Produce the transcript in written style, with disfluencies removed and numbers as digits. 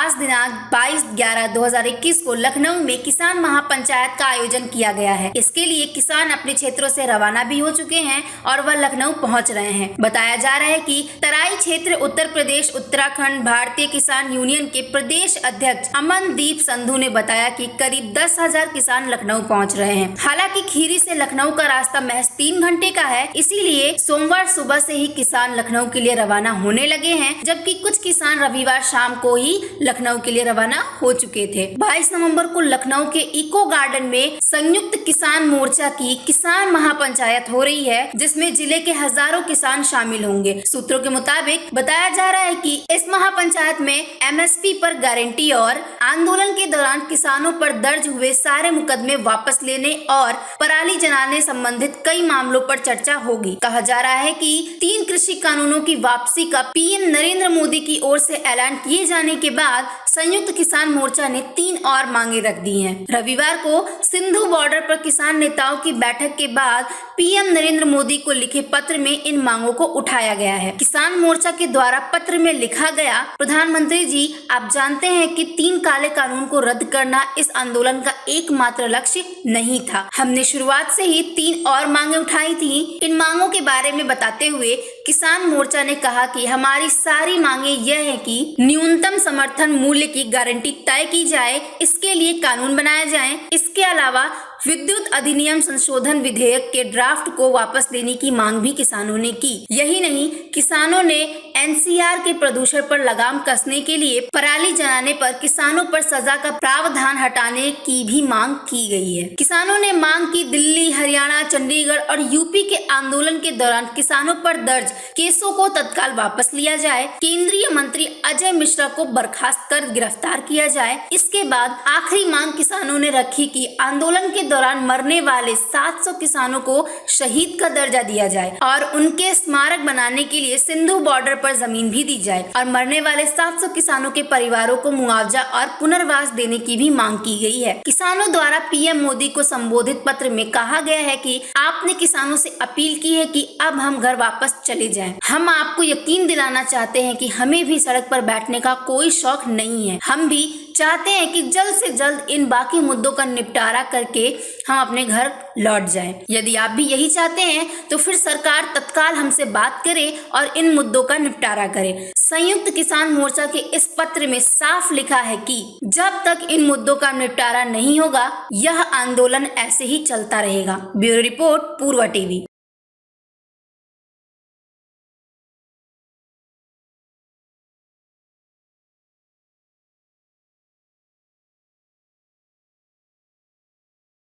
आज दिनांक 22/11/2021 को लखनऊ में किसान महापंचायत का आयोजन किया गया है। इसके लिए किसान अपने क्षेत्रों से रवाना भी हो चुके हैं और वह लखनऊ पहुंच रहे हैं। बताया जा रहा है कि तराई क्षेत्र उत्तर प्रदेश उत्तराखंड भारतीय किसान यूनियन के प्रदेश अध्यक्ष अमनदीप संधू ने बताया कि करीब 10,000 किसान लखनऊ पहुंच रहे हैं। हालांकि खीरी से लखनऊ का रास्ता महज 3 घंटे का है, इसीलिए सोमवार सुबह से ही किसान लखनऊ के लिए रवाना होने लगे हैं, जबकि कुछ किसान रविवार शाम को ही लखनऊ के लिए रवाना हो चुके थे। 22 नवंबर को लखनऊ के इको गार्डन में संयुक्त किसान मोर्चा की किसान महापंचायत हो रही है, जिसमें जिले के हजारों किसान शामिल होंगे। सूत्रों के मुताबिक बताया जा रहा है कि इस महापंचायत में एमएसपी पर गारंटी और आंदोलन के दौरान किसानों पर दर्ज हुए सारे मुकदमे वापस लेने और पराली जलाने संबंधित कई मामलों पर चर्चा होगी। कहा जा रहा है कि 3 कृषि कानूनों की वापसी का पीएम नरेंद्र मोदी की ओर से ऐलान किए जाने के बाद संयुक्त किसान मोर्चा ने 3 और मांगे रख दी हैं। रविवार को सिंधु बॉर्डर पर किसान नेताओं की बैठक के बाद पीएम नरेंद्र मोदी को लिखे पत्र में इन मांगों को उठाया गया है। किसान मोर्चा के द्वारा पत्र में लिखा गया, प्रधानमंत्री जी, आप जानते हैं कि 3 काले कानून को रद्द करना इस आंदोलन का एकमात्र लक्ष्य नहीं था। हमने शुरुआत से ही 3 और मांगे उठाई थी। इन मांगों के बारे में बताते हुए किसान मोर्चा ने कहा कि हमारी सारी मांगे यह है कि न्यूनतम समर्थन मूल्य की गारंटी तय की जाए, इसके लिए कानून बनाया जाए। इसके अलावा विद्युत अधिनियम संशोधन विधेयक के ड्राफ्ट को वापस लेने की मांग भी किसानों ने की। यही नहीं, किसानों ने एनसीआर के प्रदूषण पर लगाम कसने के लिए पराली जलाने पर किसानों पर सजा का प्रावधान हटाने की भी मांग की गई है। किसानों ने मांग की दिल्ली, हरियाणा, चंडीगढ़ और यूपी के आंदोलन के दौरान किसानों पर दर्ज केसों को तत्काल वापस लिया जाए, केंद्रीय मंत्री अजय मिश्रा को बर्खास्त कर गिरफ्तार किया जाए। इसके बाद आखिरी मांग किसानों ने रखी कि आंदोलन के दौरान मरने वाले 700 किसानों को शहीद का दर्जा दिया जाए और उनके स्मारक बनाने के लिए सिंधु बॉर्डर पर जमीन भी दी जाए और मरने वाले 700 किसानों के परिवारों को मुआवजा और पुनर्वास देने की भी मांग की गई है। किसानों द्वारा पीएम मोदी को संबोधित पत्र में कहा गया है कि आपने किसानों से अपील की है कि अब हम घर वापस चले जाएं। हम आपको यकीन दिलाना चाहते हैं कि हमें भी सड़क पर बैठने का कोई शौक नहीं है। हम भी चाहते हैं कि जल्द से जल्द इन बाकी मुद्दों का निपटारा करके हम अपने घर लौट जाएं। यदि आप भी यही चाहते हैं तो फिर सरकार तत्काल हमसे बात करे और इन मुद्दों का निपटारा करे। संयुक्त किसान मोर्चा के इस पत्र में साफ लिखा है कि जब तक इन मुद्दों का निपटारा नहीं होगा, यह आंदोलन ऐसे ही चलता रहेगा। ब्यूरो रिपोर्ट, पूर्वा टीवी।